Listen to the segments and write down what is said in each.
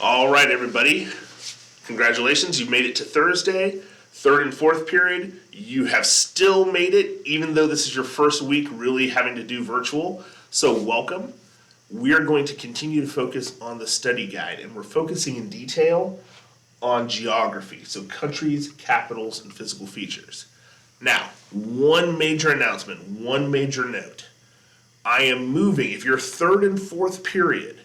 All right, everybody. Congratulations, you made it to Thursday, third and fourth period. You have still made it, even though this is your first week really having to do virtual. So welcome. We are going to continue to focus on the study guide, and we're focusing in detail on geography, so countries, capitals, and physical features. Now, one major announcement, one major note. I am moving, if you're third and fourth period,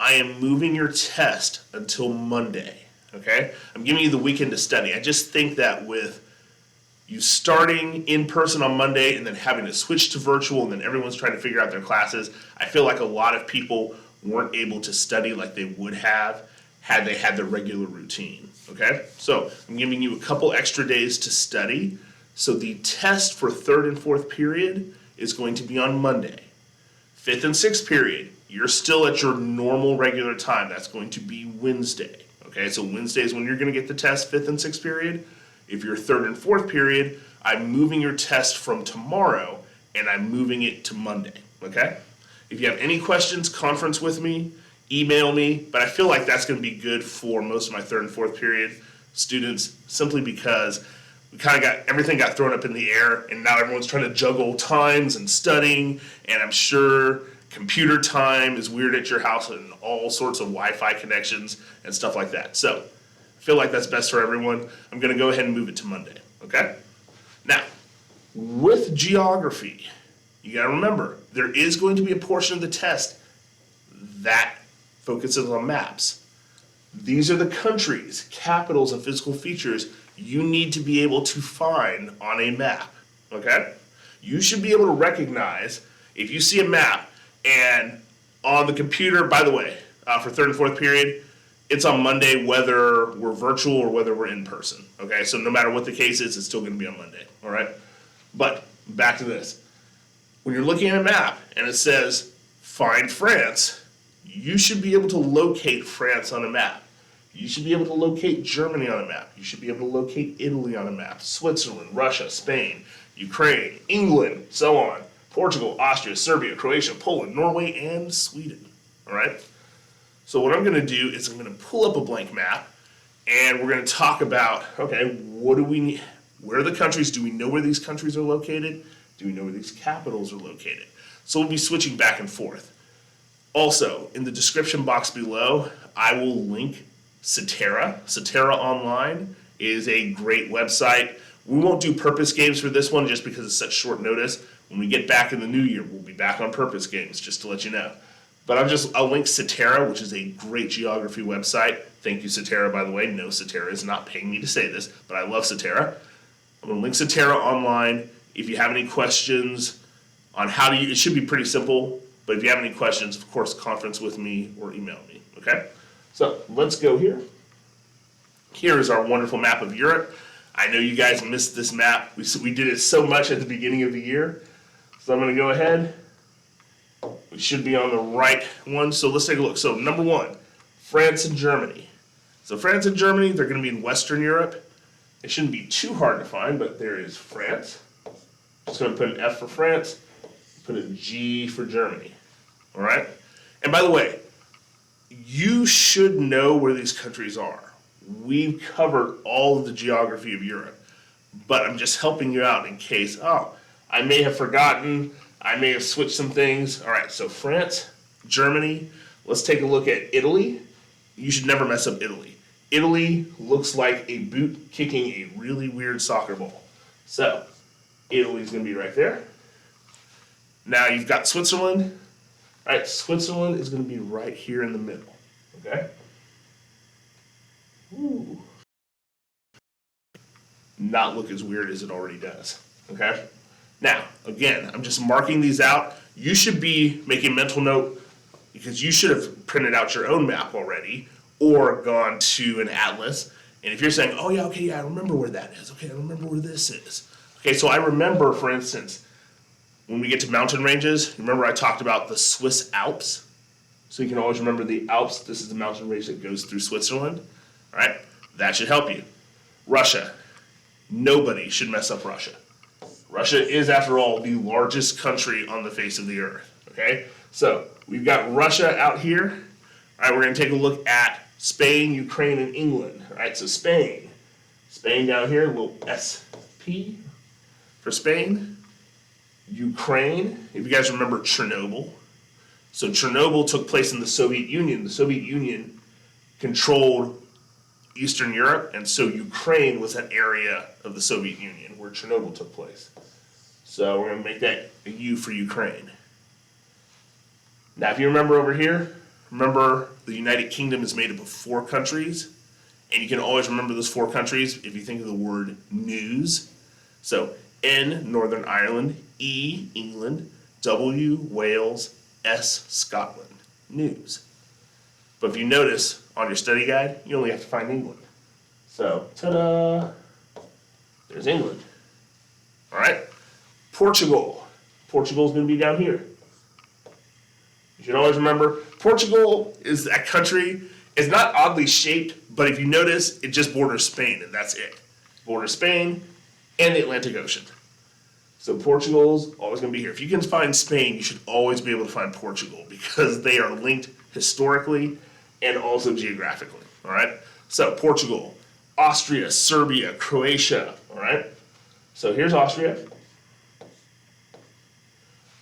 I am moving your test until Monday, okay? I'm giving you the weekend to study. I just think that with you starting in person on Monday and then having to switch to virtual and then everyone's trying to figure out their classes, I feel like a lot of people weren't able to study like they would have had they had their regular routine, okay? So I'm giving you a couple extra days to study. So the test for third and fourth period is going to be on Monday. Fifth and sixth period, you're still at your normal regular time. That's going to be Wednesday. Okay, so Wednesday is when you're going to get the test, fifth and sixth period. If you're third and fourth period, I'm moving your test from tomorrow and I'm moving it to Monday. Okay? If you have any questions, conference with me, email me, but I feel like that's going to be good for most of my third and fourth period students simply because we kind of everything got thrown up in the air and now everyone's trying to juggle times and studying, and I'm sure computer time is weird at your house and all sorts of Wi-Fi connections and stuff like that. So I feel like that's best for everyone. I'm going to go ahead and move it to Monday, okay? Now, with geography, you got to remember, there is going to be a portion of the test that focuses on maps. These are the countries, capitals, and physical features you need to be able to find on a map, okay? You should be able to recognize if you see a map and on the computer, by the way, for third and fourth period, it's on Monday whether we're virtual or whether we're in person, okay? So no matter what the case is, it's still going to be on Monday, all right? But back to this. When you're looking at a map and it says, find France, you should be able to locate France on a map. You should be able to locate Germany on a map. You should be able to locate Italy on a map, Switzerland, Russia, Spain, Ukraine, England, so on. Portugal, Austria, Serbia, Croatia, Poland, Norway, and Sweden, all right? So what I'm going to do is I'm going to pull up a blank map, and we're going to talk about, okay, what do we need? Where are the countries? Do we know where these countries are located? Do we know where these capitals are located? So we'll be switching back and forth. Also, in the description box below, I will link Cetera. Cetera Online is a great website. We won't do purpose games for this one just because it's such short notice. When we get back in the new year, we'll be back on purpose games, just to let you know. But I'll link Cetera, which is a great geography website. Thank you, Cetera, by the way. No, Cetera is not paying me to say this, but I love Cetera. I'm going to link Cetera Online. If you have any questions on how to use it, should be pretty simple. But if you have any questions, of course, conference with me or email me, okay? So let's go here. Here is our wonderful map of Europe. I know you guys missed this map. We did it so much at the beginning of the year. So I'm going to go ahead. We should be on the right one. So let's take a look. So number one, France and Germany. So France and Germany, they're going to be in Western Europe. It shouldn't be too hard to find, but there is France. Just going to put an F for France, put a G for Germany. All right? And by the way, you should know where these countries are. We've covered all of the geography of Europe, but I'm just helping you out in case, I may have forgotten, I may have switched some things. All right, so France, Germany. Let's take a look at Italy. You should never mess up Italy. Italy looks like a boot kicking a really weird soccer ball. So Italy's going to be right there. Now you've got Switzerland. All right, Switzerland is going to be right here in the middle, okay? Ooh. Not look as weird as it already does, okay? Now, again, I'm just marking these out. You should be making a mental note because you should have printed out your own map already or gone to an atlas. And if you're saying, oh, yeah, okay, yeah, I remember where that is. Okay, I remember where this is. Okay, so I remember, for instance, when we get to mountain ranges, remember I talked about the Swiss Alps? So you can always remember the Alps. This is the mountain range that goes through Switzerland. All right, that should help you. Russia. Nobody should mess up Russia. Russia is, after all, the largest country on the face of the earth, okay? So we've got Russia out here. All right, we're going to take a look at Spain, Ukraine, and England. All right, so Spain. Spain down here, a little SP for Spain. Ukraine, if you guys remember Chernobyl. So Chernobyl took place in the Soviet Union. The Soviet Union controlled Eastern Europe, and so Ukraine was an area of the Soviet Union where Chernobyl took place. So we're going to make that a U for Ukraine. Now, if you remember over here, remember the United Kingdom is made up of 4 countries, and you can always remember those 4 countries if you think of the word news. So N, Northern Ireland, E, England, W, Wales, S, Scotland, news. But if you notice on your study guide, you only have to find England. So, ta-da, there's England. All right, Portugal. Portugal's going to be down here. You should always remember, Portugal is a country. It's not oddly shaped, but if you notice, it just borders Spain, and that's it. Borders Spain and the Atlantic Ocean. So Portugal's always going to be here. If you can find Spain, you should always be able to find Portugal because they are linked historically and also geographically. All right. So Portugal, Austria, Serbia, Croatia. All right. So here's Austria.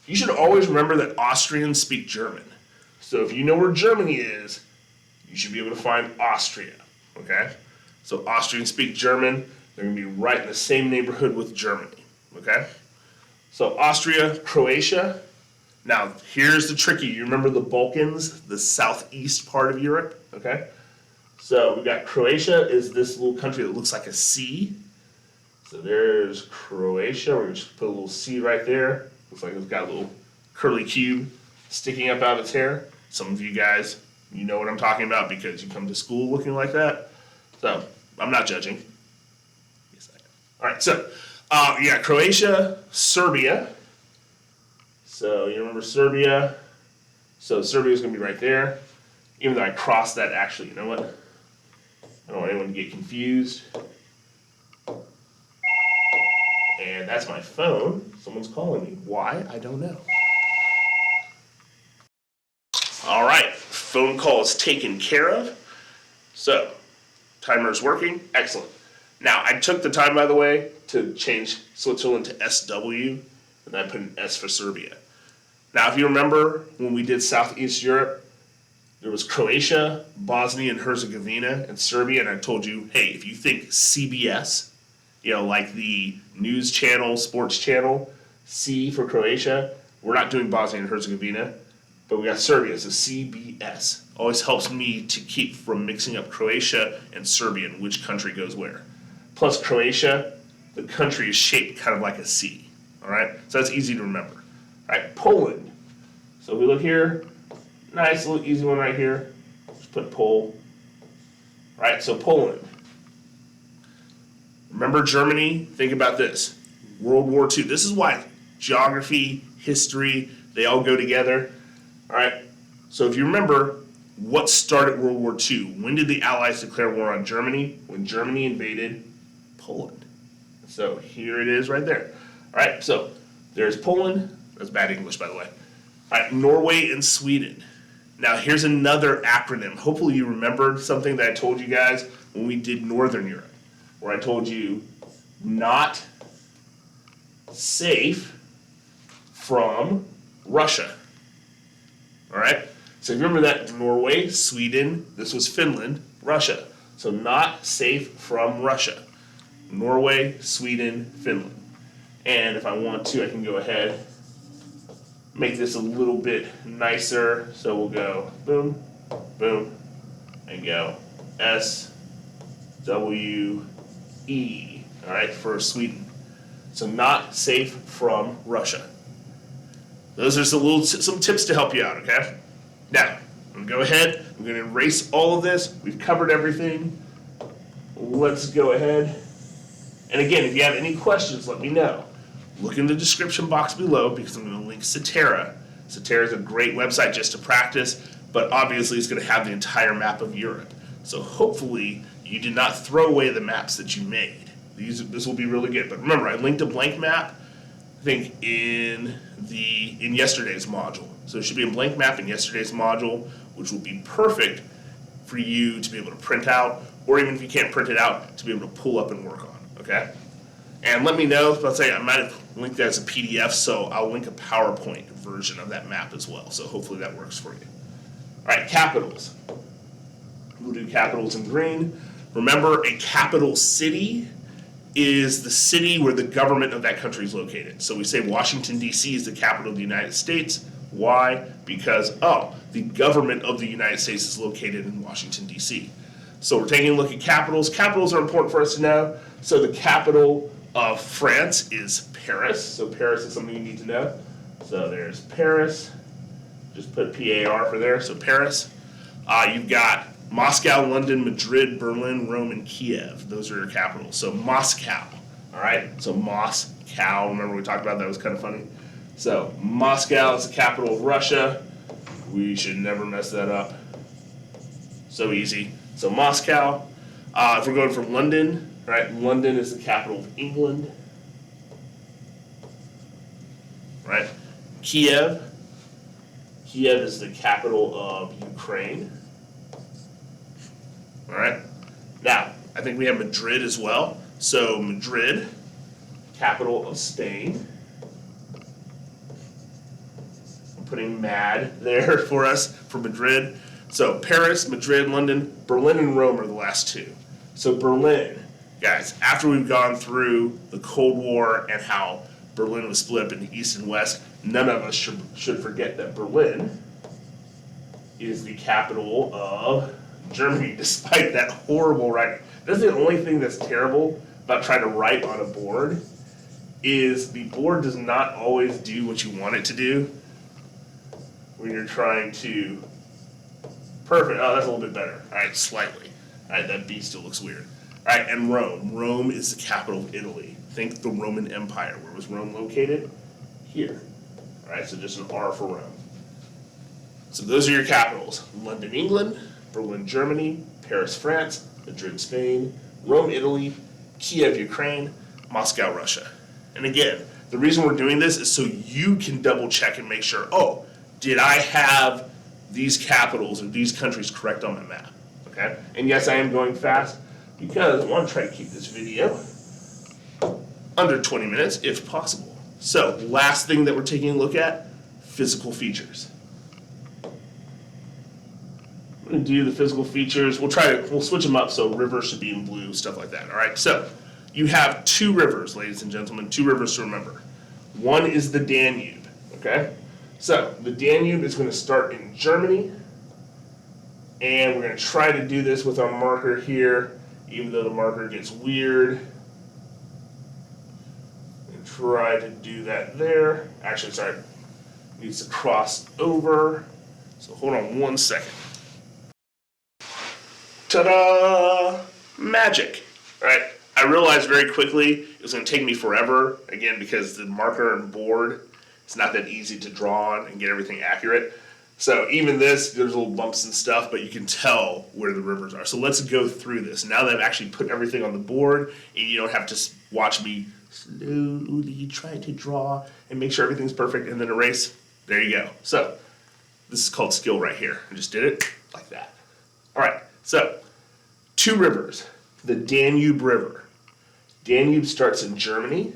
You should always remember that Austrians speak German. So if you know where Germany is, you should be able to find Austria. Okay. So Austrians speak German. They're going to be right in the same neighborhood with Germany. Okay. So Austria, Croatia. Now, here's the tricky. You remember the Balkans, the southeast part of Europe? Okay. So we got Croatia is this little country that looks like a C. So there's Croatia. We're going to just put a little C right there. Looks like it's got a little curly cube sticking up out of its hair. Some of you guys, you know what I'm talking about because you come to school looking like that. So I'm not judging. Yes, I am. All right, so Croatia, Serbia. So you remember Serbia. So Serbia is going to be right there. Even though I crossed that, actually, you know what? I don't want anyone to get confused. And that's my phone. Someone's calling me. Why? I don't know. All right, phone call is taken care of. So, timer is working. Excellent. Now, I took the time, by the way, to change Switzerland to SW, and I put an S for Serbia. Now, if you remember when we did Southeast Europe, there was Croatia, Bosnia and Herzegovina, and Serbia, and I told you, hey, if you think CBS, you know, like the news channel, sports channel, C for Croatia, we're not doing Bosnia and Herzegovina, but we got Serbia, so CBS. Always helps me to keep from mixing up Croatia and Serbia and which country goes where. Plus Croatia, the country is shaped kind of like a C, all right? So that's easy to remember. All right, Poland. So if we look here, nice little easy one right here. Just put Pol. All right, so Poland. Remember Germany? Think about this. World War II. This is why geography, history, they all go together. All right, so if you remember, what started World War II? When did the Allies declare war on Germany? When Germany invaded Poland. So here it is right there. All right, so there's Poland. That's bad English, by the way. All right, Norway and Sweden. Now here's another acronym. Hopefully you remembered something that I told you guys when we did Northern Europe, where I told you not safe from Russia. All right, so if you remember that, Norway, Sweden, this was Finland, Russia. So not safe from Russia. Norway, Sweden, Finland. And if I want to, I can go ahead, make this a little bit nicer. So we'll go boom, boom, and go S, W, E, all right, for Sweden. So not safe from Russia. Those are some tips to help you out, okay? Now, I'm going to go ahead. I'm going to erase all of this. We've covered everything. Let's go ahead. And again, if you have any questions, let me know. Look in the description box below because I'm going to link Cetera. Cetera is a great website just to practice, but obviously it's going to have the entire map of Europe. So hopefully you did not throw away the maps that you made. This will be really good. But remember, I linked a blank map, I think in yesterday's module. So it should be a blank map in yesterday's module, which will be perfect for you to be able to print out, or even if you can't print it out, to be able to pull up and work on, okay? And let me know, let's say I might have linked that as a PDF, so I'll link a PowerPoint version of that map as well, so hopefully that works for you. All right, capitals. We'll do capitals in green. Remember, a capital city is the city where the government of that country is located. So we say Washington, D.C. is the capital of the United States. Why? Because, the government of the United States is located in Washington, D.C. So we're taking a look at capitals. Capitals are important for us to know. So the capital of France is Paris. So Paris is something you need to know. So there's Paris. Just put PAR for there, so Paris. You've got Moscow, London, Madrid, Berlin, Rome, and Kiev. Those are your capitals. So Moscow, all right? So Moscow, remember we talked about that, was kind of funny. So Moscow is the capital of Russia. We should never mess that up. So easy. So Moscow. If we're going for London, right? London is the capital of England, right? Kiev. Kiev is the capital of Ukraine. All right. Now, I think we have Madrid as well. So Madrid, capital of Spain. I'm putting MAD there for us for Madrid. So Paris, Madrid, London, Berlin, and Rome are the last two. So Berlin, guys, after we've gone through the Cold War and how Berlin was split up into East and West, none of us should forget that Berlin is the capital of Germany, despite that horrible writing. That's the only thing that's terrible about trying to write on a board, is the board does not always do what you want it to do when you're trying to... Perfect. Oh, that's a little bit better. All right, slightly. All right, that B still looks weird. All right, and Rome. Rome is the capital of Italy. Think the Roman Empire. Where was Rome located? Here. All right, so just an R for Rome. So those are your capitals. London, England, Berlin, Germany, Paris, France, Madrid, Spain, Rome, Italy, Kiev, Ukraine, Moscow, Russia. And again, the reason we're doing this is so you can double check and make sure, did I have these capitals or these countries correct on my map? Okay? And yes, I am going fast because I want to try to keep this video under 20 minutes if possible. So, last thing that we're taking a look at, physical features. We're going to do the physical features. We'll switch them up so rivers should be in blue, stuff like that. All right, so you have two rivers, ladies and gentlemen, two rivers to remember. One is the Danube, okay? So the Danube is going to start in Germany, and we're going to try to do this with our marker here, even though the marker gets weird. And try to do that there. Actually, sorry, needs to cross over. So hold on one second. Ta-da! Magic. All right. I realized very quickly it was going to take me forever, again, because the marker and board, it's not that easy to draw on and get everything accurate. So even this, there's little bumps and stuff, but you can tell where the rivers are. So let's go through this. Now that I've actually put everything on the board, and you don't have to watch me slowly try to draw and make sure everything's perfect and then erase. There you go. So this is called skill right here. I just did it like that. All right. So, two rivers. The Danube River. Danube starts in Germany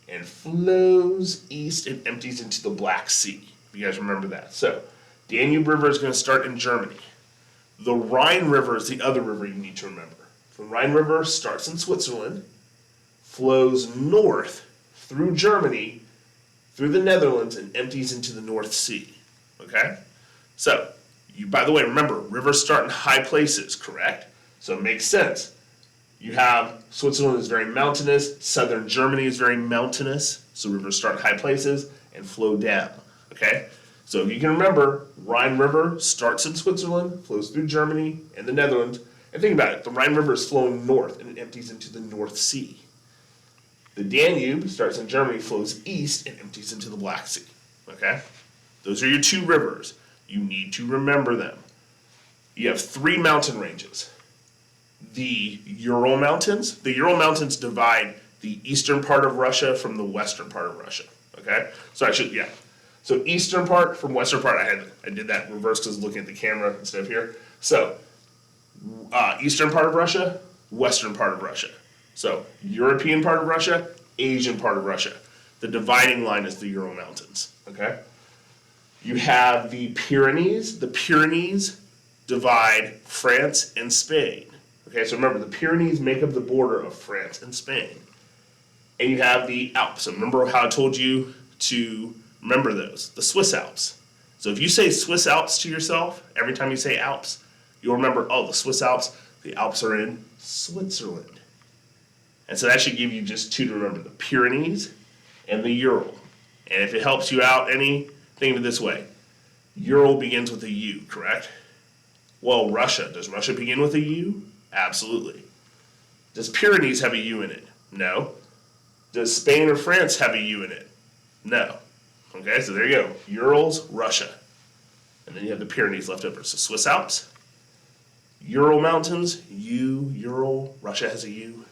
and flows east and empties into the Black Sea. If you guys remember that. So, Danube River is going to start in Germany. The Rhine River is the other river you need to remember. The Rhine River starts in Switzerland, flows north through Germany, through the Netherlands, and empties into the North Sea. Okay? So, by the way, remember, rivers start in high places, correct? So it makes sense. You have Switzerland is very mountainous, southern Germany is very mountainous, so rivers start in high places and flow down, okay? So if you can remember, Rhine River starts in Switzerland, flows through Germany and the Netherlands, and think about it, the Rhine River is flowing north and it empties into the North Sea. The Danube starts in Germany, flows east, and empties into the Black Sea, okay? Those are your two rivers. You need to remember them. You have three mountain ranges. The Ural Mountains. The Ural Mountains divide the eastern part of Russia from the western part of Russia. Okay? So So eastern part from western part, I did that reversed because looking at the camera instead of here. So eastern part of Russia, western part of Russia. So European part of Russia, Asian part of Russia. The dividing line is the Ural Mountains, okay? You have the Pyrenees. The Pyrenees divide France and Spain. Okay, so remember, the Pyrenees make up the border of France and Spain. And you have the Alps. So remember how I told you to remember those, the Swiss Alps. So if you say Swiss Alps to yourself, every time you say Alps, you'll remember, oh, the Swiss Alps, the Alps are in Switzerland. And so that should give you just two to remember, the Pyrenees and the Ural. And if it helps you out any, think of it this way. Ural begins with a U, correct? Well, Russia. Does Russia begin with a U? Absolutely. Does Pyrenees have a U in it? No. Does Spain or France have a U in it? No. Okay, so there you go. Urals, Russia. And then you have the Pyrenees left over. So Swiss Alps, Ural Mountains, U, Ural, Russia has a U.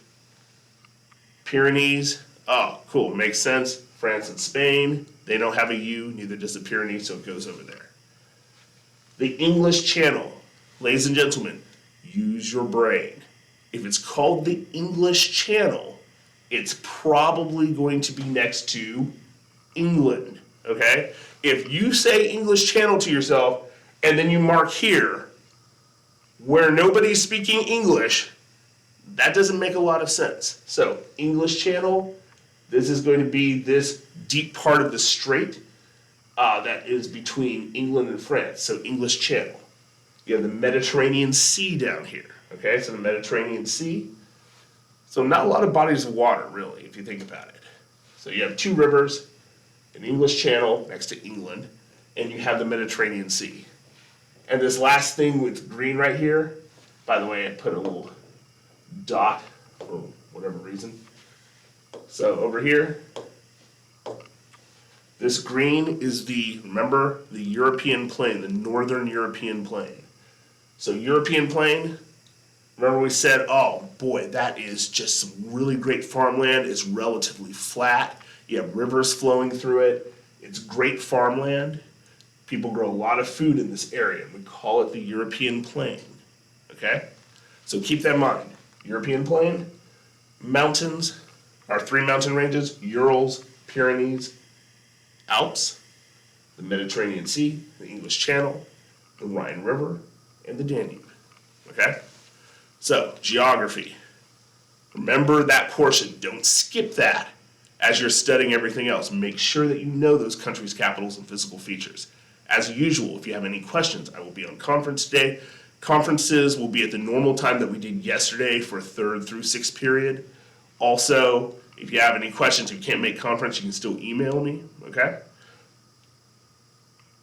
Pyrenees, oh, cool, makes sense. France and Spain, they don't have a U, neither does the Pyrenees, so it goes over there. The English Channel, ladies and gentlemen, use your brain. If it's called the English Channel, it's probably going to be next to England, okay? If you say English Channel to yourself, and then you mark here, where nobody's speaking English, that doesn't make a lot of sense. So, English Channel, this is going to be this deep part of the strait that is between England and France. So, English Channel. You have the Mediterranean Sea down here. Okay, so the Mediterranean Sea. So, not a lot of bodies of water, really, if you think about it. So, you have two rivers, an English Channel next to England, and you have the Mediterranean Sea. And this last thing with green right here, by the way, I put a little dot for whatever reason. So over here, this green is remember, the European plain, the northern European plain. So European plain, remember we said, oh boy, that is just some really great farmland. It's relatively flat. You have rivers flowing through it. It's great farmland. People grow a lot of food in this area. We call it the European plain, okay? So keep that in mind. European plain, mountains, our three mountain ranges, Urals, Pyrenees, Alps, the Mediterranean Sea, the English Channel, the Rhine River, and the Danube, okay? So, geography. Remember that portion. Don't skip that as you're studying everything else. Make sure that you know those countries' capitals and physical features. As usual, if you have any questions, I will be on conference day. Conferences will be at the normal time that we did yesterday for 3rd through 6th period. Also, if you have any questions, if you can't make conference, you can still email me, okay?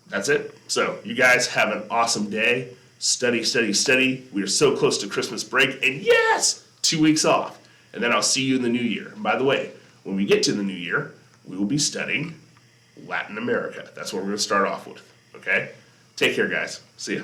That's it. So, you guys have an awesome day. Study, study, study. We are so close to Christmas break, and yes, 2 weeks off. And then I'll see you in the new year. And by the way, when we get to the new year, we will be studying Latin America. That's what we're going to start off with, okay? Take care, guys. See ya.